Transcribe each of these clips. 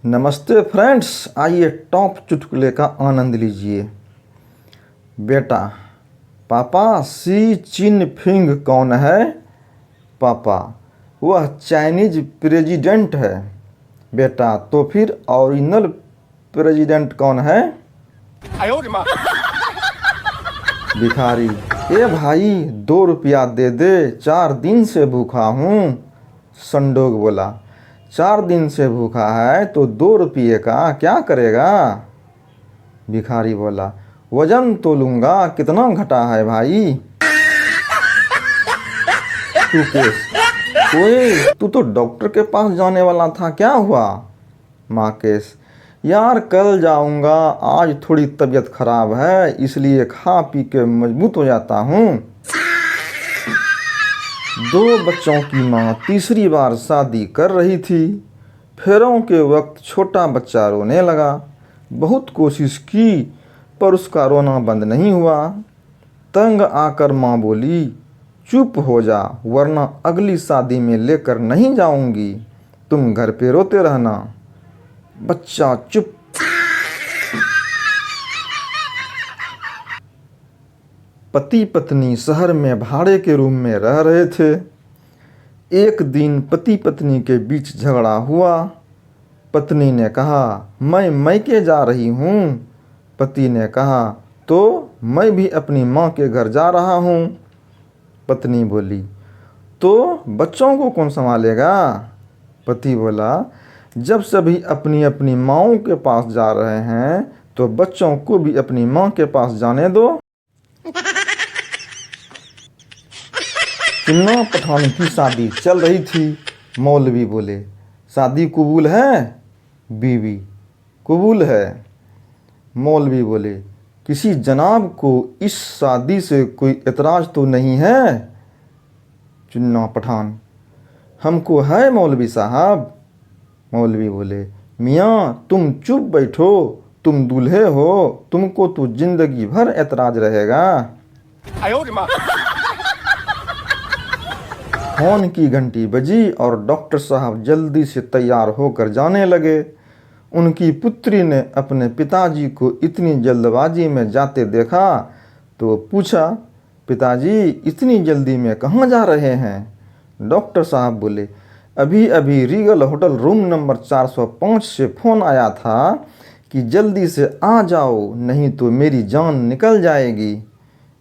नमस्ते फ्रेंड्स, आइए टॉप चुटकुले का आनंद लीजिए। बेटा, पापा सी चिनफिंग कौन है? पापा, वह चाइनीज प्रेसिडेंट है। बेटा, तो फिर ओरिजिनल प्रेसिडेंट कौन है? भिखारी, ए भाई 2 रुपया दे दे, 4 दिन से भूखा हूँ। संडोग बोला, 4 दिन से भूखा है तो 2 रुपये का क्या करेगा? भिखारी बोला, वजन तो लूंगा, कितना घटा है भाई? तू केस, ओए तू तो डॉक्टर के पास जाने वाला था, क्या हुआ? माँ केस, यार कल जाऊंगा, आज थोड़ी तबीयत खराब है इसलिए खा पी के मजबूत हो जाता हूँ। 2 बच्चों की माँ तीसरी बार शादी कर रही थी। फेरों के वक्त छोटा बच्चा रोने लगा। बहुत कोशिश की पर उसका रोना बंद नहीं हुआ। तंग आकर माँ बोली, चुप हो जा वरना अगली शादी में लेकर नहीं जाऊंगी, तुम घर पे रोते रहना। बच्चा चुप। पति पत्नी शहर में भाड़े के रूम में रह रहे थे। एक दिन पति पत्नी के बीच झगड़ा हुआ। पत्नी ने कहा, मैं मैके जा रही हूँ। पति ने कहा, तो मैं भी अपनी माँ के घर जा रहा हूँ। पत्नी बोली, तो बच्चों को कौन संभालेगा? पति बोला, जब सभी अपनी अपनी माँओं के पास जा रहे हैं तो बच्चों को भी अपनी माँ के पास जाने दो। चिन्ना पठान की शादी चल रही थी। मौलवी बोले, शादी कबूल है? बीवी, कबूल है। मौलवी बोले, किसी जनाब को इस शादी से कोई एतराज़ तो नहीं है? चिन्ना पठान, हमको है मौलवी साहब। मौलवी बोले, मियाँ तुम चुप बैठो, तुम दूल्हे हो, तुमको तो जिंदगी भर एतराज रहेगा। फोन की घंटी बजी और डॉक्टर साहब जल्दी से तैयार होकर जाने लगे। उनकी पुत्री ने अपने पिताजी को इतनी जल्दबाजी में जाते देखा तो पूछा, पिताजी इतनी जल्दी में कहाँ जा रहे हैं? डॉक्टर साहब बोले, अभी अभी रीगल होटल रूम नंबर 405 से फ़ोन आया था कि जल्दी से आ जाओ नहीं तो मेरी जान निकल जाएगी।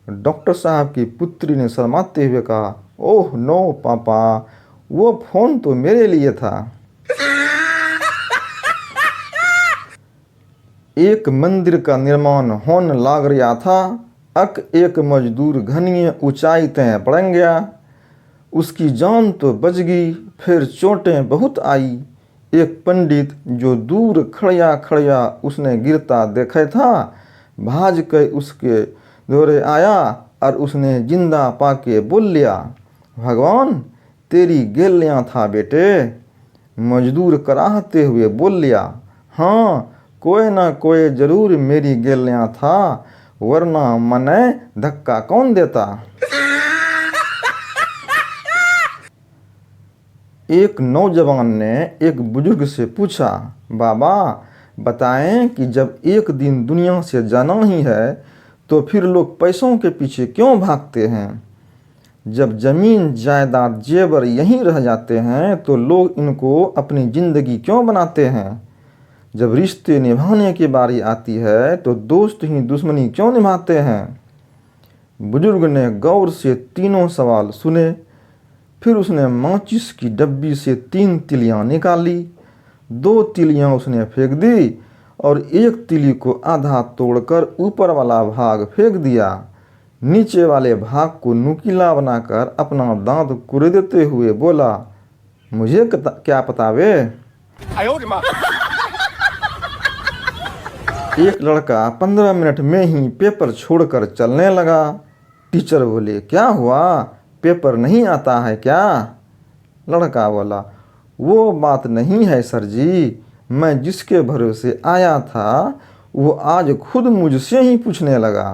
डॉक्टर साहब की पुत्री ने शर्माते हुए कहा, ओह नो पापा, वो फ़ोन तो मेरे लिए था। एक मंदिर का निर्माण होने लग रहा था। एक मजदूर घनी ऊंचाई तय पड़ गया। उसकी जान तो बच गई, फिर चोटें बहुत आई। एक पंडित जो दूर खड़िया खड़िया उसने गिरता देखे था, भाज कर उसके दौरे आया और उसने जिंदा पाके बोल लिया, भगवान तेरी गेलियाँ था बेटे। मजदूर कराहते हुए बोल लिया, हाँ कोई ना कोई जरूर मेरी गेलियाँ था, वरना मने धक्का कौन देता। एक नौजवान ने एक बुजुर्ग से पूछा, बाबा बताएं कि जब एक दिन दुनिया से जाना ही है तो फिर लोग पैसों के पीछे क्यों भागते हैं? जब जमीन जायदाद जेवर यहीं रह जाते हैं तो लोग इनको अपनी ज़िंदगी क्यों बनाते हैं? जब रिश्ते निभाने की बारी आती है तो दोस्त ही दुश्मनी क्यों निभाते हैं? बुजुर्ग ने गौर से तीनों सवाल सुने। फिर उसने माचिस की डब्बी से 3 तिलियाँ निकाली। 2 तिलियाँ उसने फेंक दी और एक तिली को आधा तोड़कर ऊपर वाला भाग फेंक दिया। नीचे वाले भाग को नुकीला बनाकर अपना दांत कुरेदते हुए बोला, मुझे क्या पता वे? एक लड़का 15 मिनट में ही पेपर छोड़कर चलने लगा। टीचर बोले, क्या हुआ, पेपर नहीं आता है क्या? लड़का बोला, वो बात नहीं है सर जी, मैं जिसके भरोसे आया था वो आज खुद मुझसे ही पूछने लगा।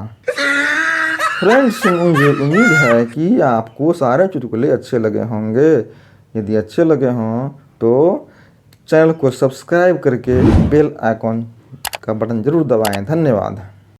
फ्रेंड्स, मुझे उम्मीद है कि आपको सारे चुटकुले अच्छे लगे होंगे। यदि अच्छे लगे हों तो चैनल को सब्सक्राइब करके बेल आइकॉन का बटन जरूर दबाएं। धन्यवाद।